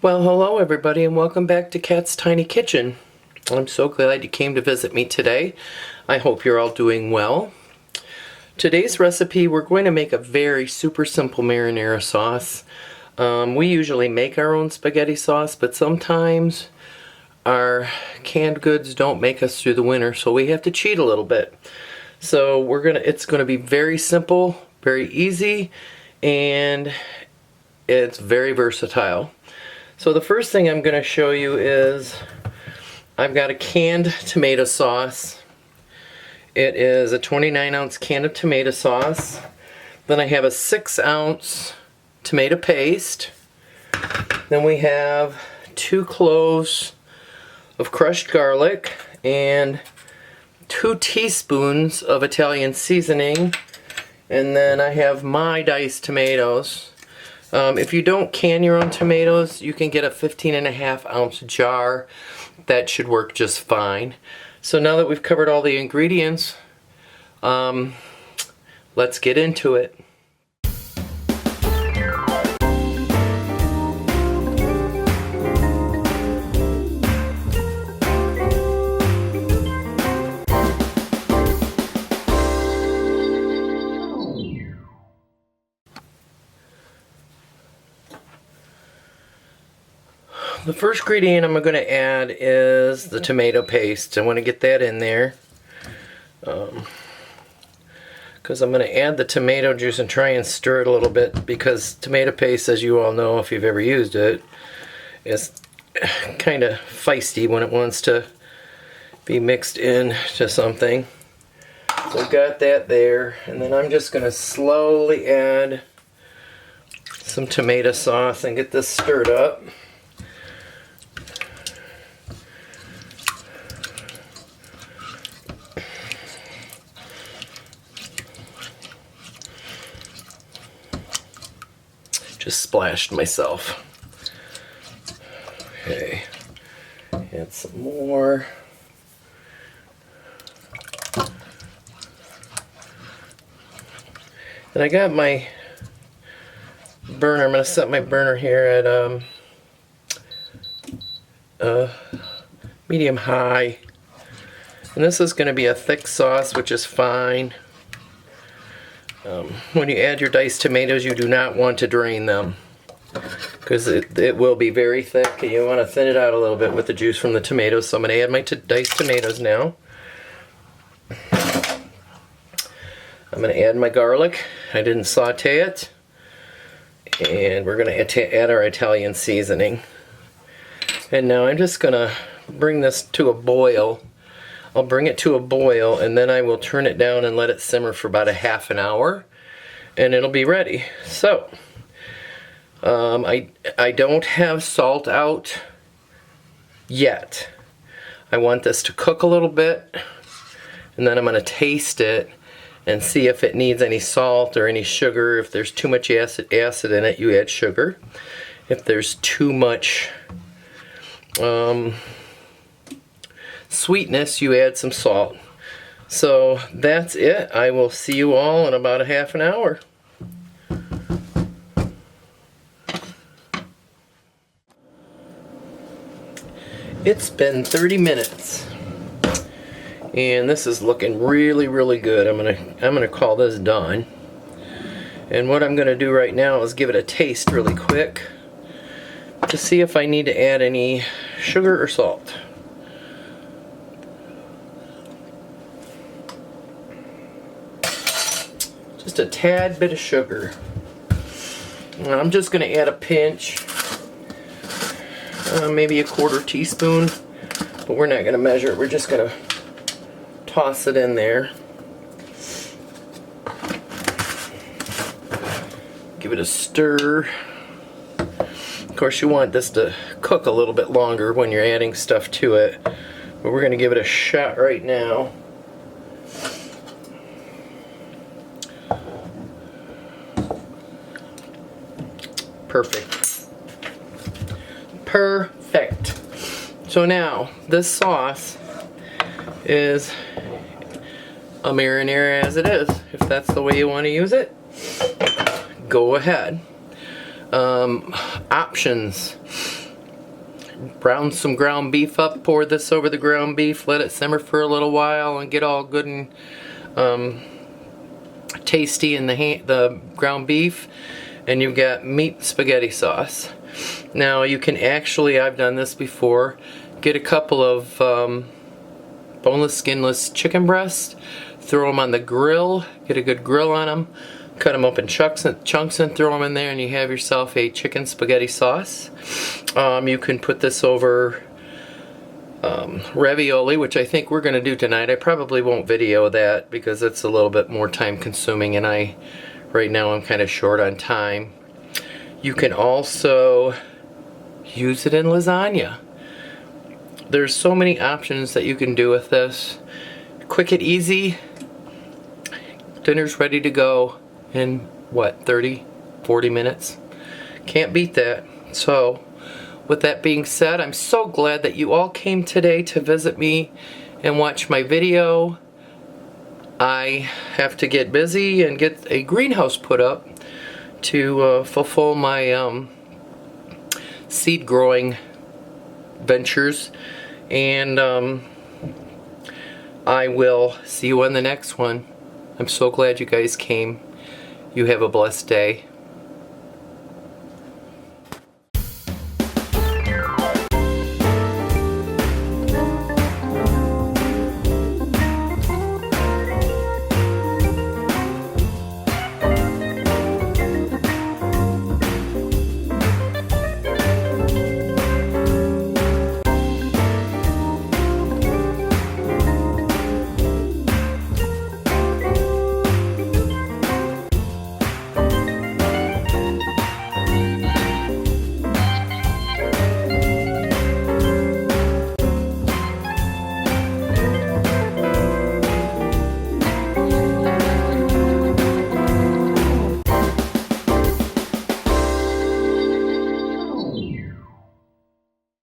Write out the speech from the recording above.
Well, hello everybody and welcome back to Kat's Tiny Kitchen. I'm so glad you came to visit me today. I hope you're all doing well. Today's recipe, we're going to make a very super simple marinara sauce. We usually make our own spaghetti sauce, but sometimes our canned goods don't make us through the winter, so we have to cheat a little bit. So it's gonna be very simple, very easy, and it's very versatile. So the first thing I'm going to show you is I've got a canned tomato sauce. It is a 29-ounce can of tomato sauce. Then I have a 6-ounce tomato paste. Then we have 2 cloves of crushed garlic and 2 teaspoons of Italian seasoning. And then I have my diced tomatoes. If you don't can your own tomatoes, you can get a 15.5-ounce jar. That should work just fine. So now that we've covered all the ingredients, let's get into it. The first ingredient I'm going to add is the tomato paste. I want to get that in there because I'm going to add the tomato juice and try and stir it a little bit, because tomato paste, as you all know if you've ever used it, is kind of feisty when it wants to be mixed into something. So I've got that there, and then I'm just going to slowly add some tomato sauce and get this stirred up. Just splashed myself. Okay, add some more. And I got my burner. I'm going to set my burner here at medium high. And this is going to be a thick sauce, which is fine. When you add your diced tomatoes, you do not want to drain them, because it will be very thick, and you want to thin it out a little bit with the juice from the tomatoes. So I'm going to add my diced tomatoes now. I'm going to add my garlic. I didn't saute it. And we're going to add our Italian seasoning. And now I'm just going to bring this to a boil. I'll bring it to a boil, and then I will turn it down and let it simmer for about a half an hour, and it'll be ready. So I don't have salt out yet. I want this to cook a little bit, and then I'm going to taste it and see if it needs any salt or any sugar. If there's too much acid in it, you add sugar. If there's too much sweetness, you add some salt. So that's it. I will see you all in about a half an hour. It's been 30 minutes and this is looking really, really good. I'm gonna call this done. And what I'm gonna do right now is give it a taste really quick to see if I need to add any sugar or salt. Just a tad bit of sugar. And I'm just going to add a pinch, maybe a 1/4 teaspoon, but we're not going to measure it. We're just going to toss it in there. Give it a stir. Of course, you want this to cook a little bit longer when you're adding stuff to it, but we're going to give it a shot right now. Perfect. Perfect. So now, this sauce is a marinara as it is. If that's the way you want to use it, go ahead. Options. brown some ground beef up, pour this over the ground beef, let it simmer for a little while and get all good and tasty in the ground beef, and you've got meat spaghetti sauce. Now you can actually, I've done this before, get a couple of boneless, skinless chicken breasts, throw them on the grill, get a good grill on them, cut them up in chunks and throw them in there, and you have yourself a chicken spaghetti sauce. You can put this over ravioli, which I think we're going to do tonight. I probably won't video that because it's a little bit more time consuming, and right now I'm kind of short on time. You can also use it in lasagna. There's so many options that you can do with this. Quick and easy. Dinner's ready to go in, what, 30, 40 minutes? Can't beat that. So, with that being said, I'm so glad that you all came today to visit me and watch my video. I have to get busy and get a greenhouse put up to fulfill my seed growing ventures, and I will see you on the next one. I'm so glad you guys came. You have a blessed day.